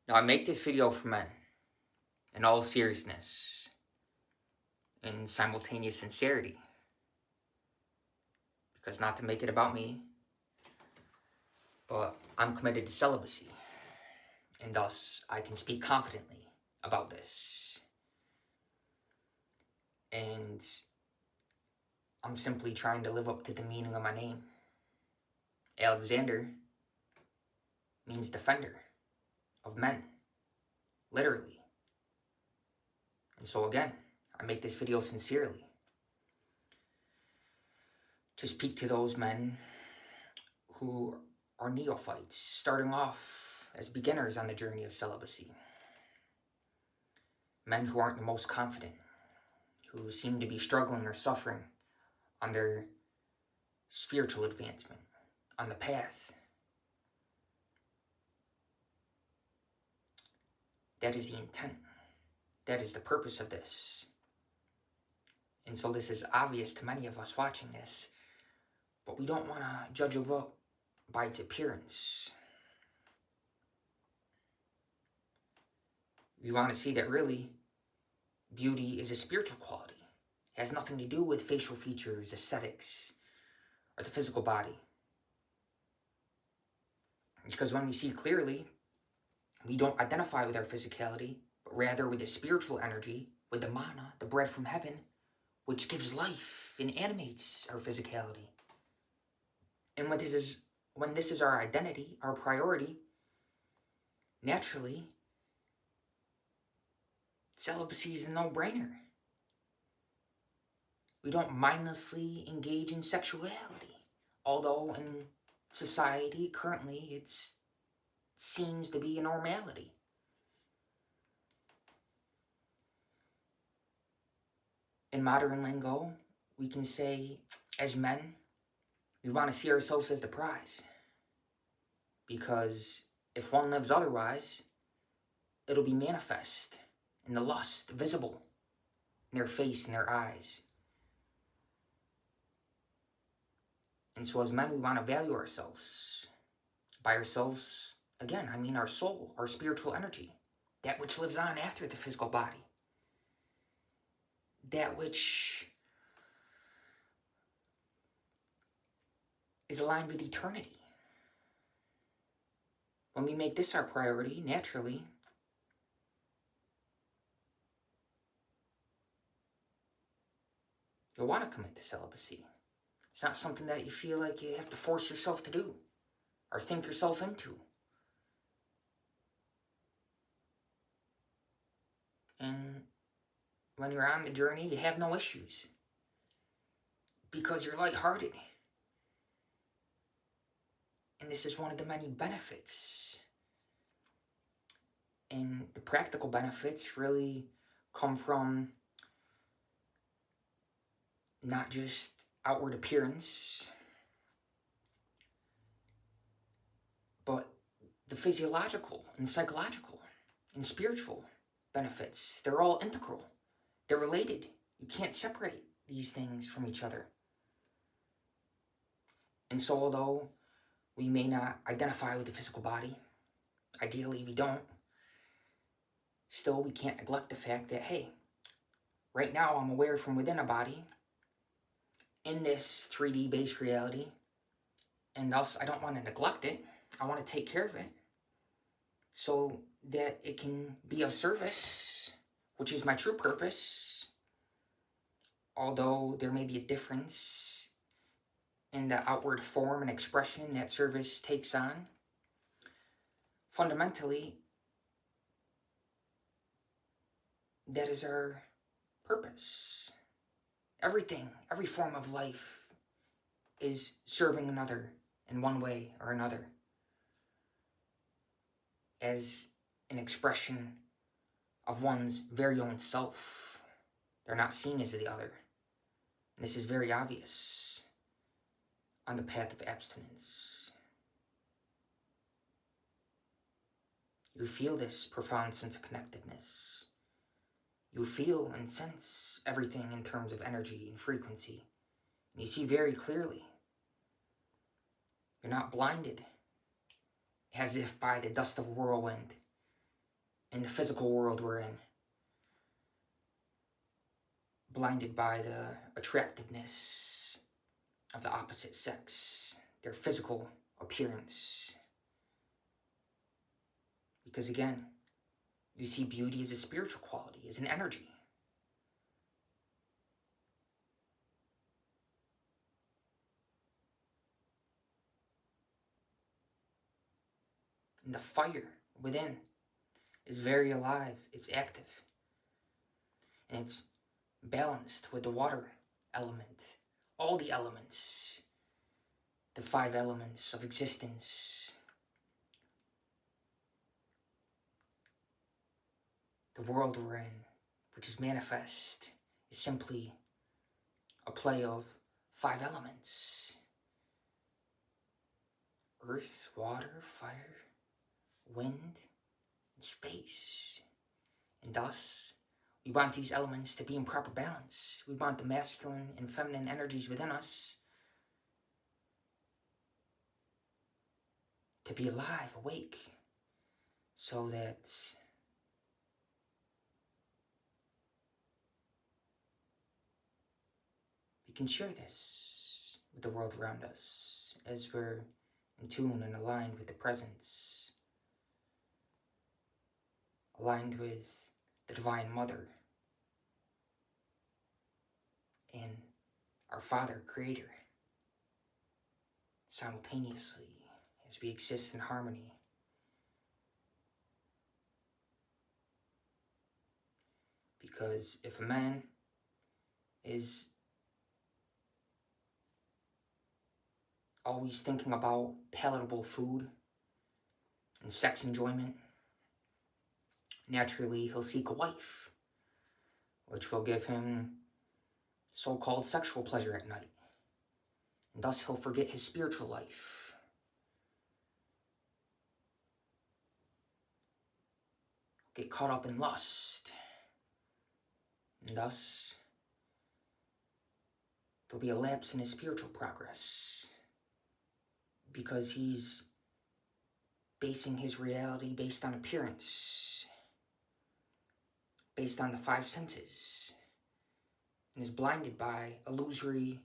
Now, I make this video for men, in all seriousness, and simultaneous sincerity, because not to make it about me, but I'm committed to celibacy, and thus I can speak confidently about this. And I'm simply trying to live up to the meaning of my name. Alexander means defender of men, literally. And so again, I make this video sincerely to speak to those men who are neophytes, starting off as beginners on the journey of celibacy. Men who aren't the most confident, who seem to be struggling or suffering on their spiritual advancement, on the path. That is the intent. That is the purpose of this. And so this is obvious to many of us watching this, but we don't want to judge a book by its appearance. We want to see that really beauty is a spiritual quality. It has nothing to do with facial features, aesthetics, or the physical body. Because when we see clearly, we don't identify with our physicality, but rather with the spiritual energy, with the mana, the bread from heaven, which gives life and animates our physicality. And when this is our identity, our priority, naturally, celibacy is a no-brainer. We don't mindlessly engage in sexuality, although in society currently it seems to be a normality. In modern lingo, we can say, as men, we want to see ourselves as the prize. Because if one lives otherwise, it'll be manifest in the lust, visible in their face and their eyes. And so as men, we want to value ourselves. By ourselves, again, I mean our soul, our spiritual energy, that which lives on after the physical body. That which is aligned with eternity. When we make this our priority, naturally, you'll want to commit to celibacy. It's not something that you feel like you have to force yourself to do or think yourself into. And when you're on the journey, you have no issues because you're lighthearted. And this is one of the many benefits. And the practical benefits really come from not just outward appearance, but the physiological and psychological and spiritual benefits. They're all integral. They're related. You can't separate these things from each other. And so although we may not identify with the physical body, ideally we don't, still we can't neglect the fact that, hey, right now I'm aware from within a body in this 3D based reality, and thus I don't want to neglect it. I want to take care of it so that it can be of service, which is my true purpose. Although there may be a difference in the outward form and expression that service takes on, fundamentally, that is our purpose. Everything, every form of life is serving another in one way or another as an expression of one's very own self. They're not seen as the other. And this is very obvious on the path of abstinence. You feel this profound sense of connectedness. You feel and sense everything in terms of energy and frequency. And you see very clearly. You're not blinded as if by the dust of a whirlwind. in the physical world we're in, blinded by the attractiveness of the opposite sex, their physical appearance. Because again, you see beauty as a spiritual quality, as an energy. And the fire within is very alive, it's active, and it's balanced with the water element, all the elements, the 5 elements of existence. The world we're in, which is manifest, is simply a play of 5 elements: earth, water, fire, wind, and space. And thus, we want these elements to be in proper balance. We want the masculine and feminine energies within us to be alive, awake, so that we can share this with the world around us as we're in tune and aligned with the presence, aligned with the Divine Mother and our Father, Creator, simultaneously as we exist in harmony. Because if a man is always thinking about palatable food and sex enjoyment, naturally he'll seek a wife, which will give him so-called sexual pleasure at night. And thus he'll forget his spiritual life. Get caught up in lust. And thus, there'll be a lapse in his spiritual progress. Because he's basing his reality based on appearance, based on the 5 senses, and is blinded by illusory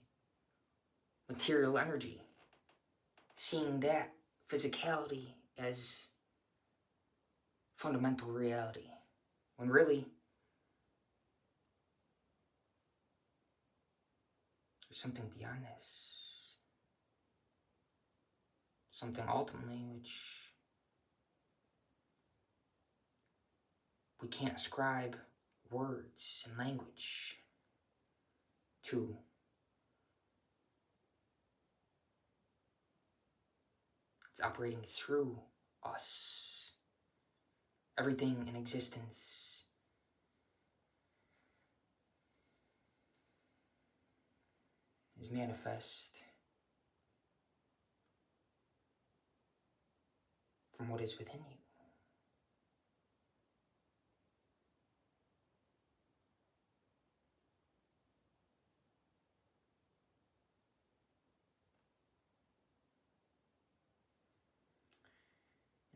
material energy, seeing that physicality as fundamental reality, when really there's something beyond this, something ultimately which we can't ascribe words and language to. It's operating through us. Everything in existence is manifest from what is within you.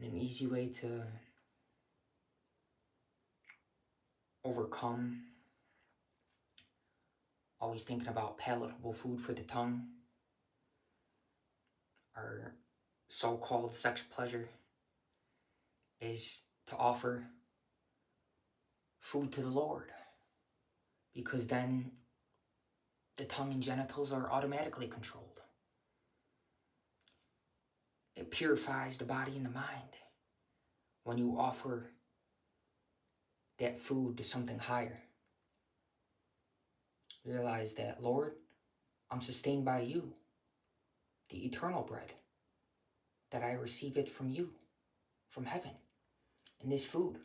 And an easy way to overcome always thinking about palatable food for the tongue, or so-called sex pleasure, is to offer food to the Lord. Because then the tongue and genitals are automatically controlled. It purifies the body and the mind when you offer that food to something higher. Realize that, Lord, I'm sustained by you, the eternal bread, that I receive it from you, from heaven. And this food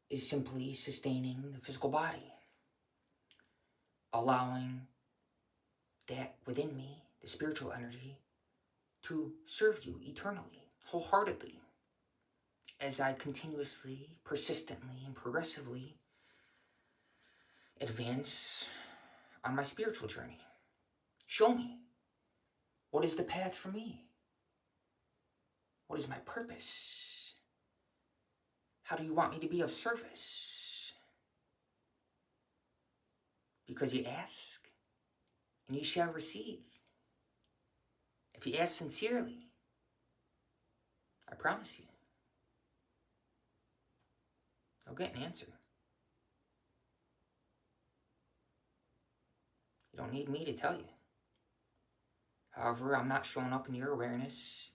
is simply sustaining the physical body, allowing that within me, the spiritual energy, to serve you eternally, wholeheartedly, as I continuously, persistently, and progressively advance on my spiritual journey. Show me, what is the path for me? What is my purpose? How do you want me to be of service? Because you ask, and you shall receive. If you ask sincerely, I promise you, you'll get an answer. You don't need me to tell you. However, I'm not showing up in your awareness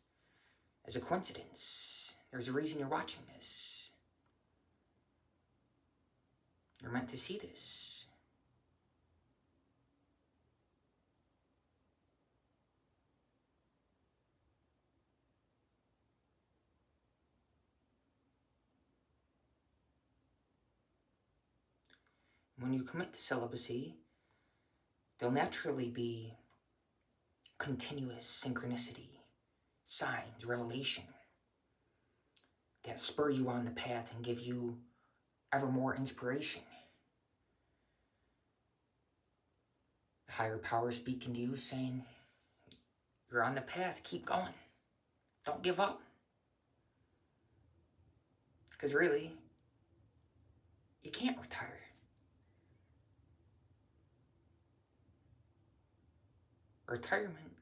as a coincidence. There's a reason you're watching this. You're meant to see this. When you commit to celibacy, there'll naturally be continuous synchronicity, signs, revelation that spur you on the path and give you ever more inspiration. The higher power speaking to you saying, you're on the path, keep going. Don't give up. Because really, you can't retire. Retirement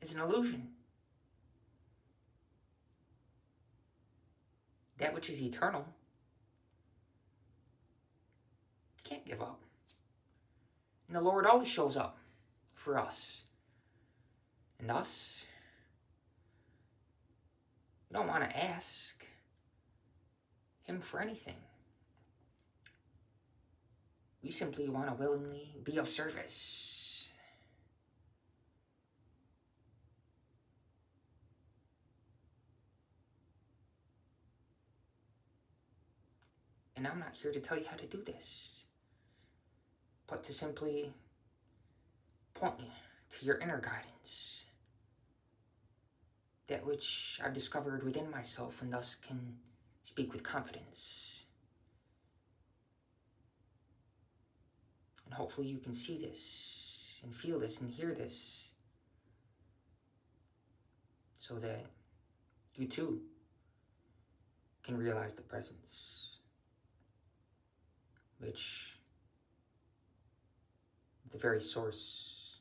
is an illusion. That which is eternal can't give up. And the Lord always shows up for us. And us, we don't want to ask Him for anything. We simply want to willingly be of service. And I'm not here to tell you how to do this, but to simply point you to your inner guidance, that which I've discovered within myself and thus can speak with confidence. And hopefully you can see this and feel this and hear this so that you too can realize the presence, which is the very source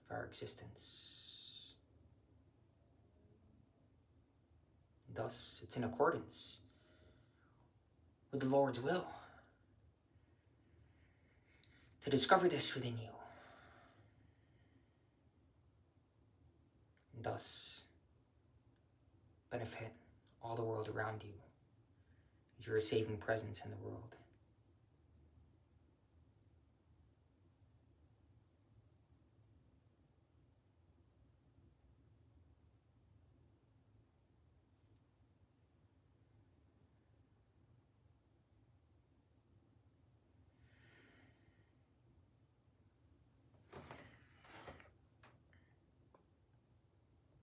of our existence. Thus, it's in accordance with the Lord's will to discover this within you. And thus, benefit all the world around you as you're a saving presence in the world.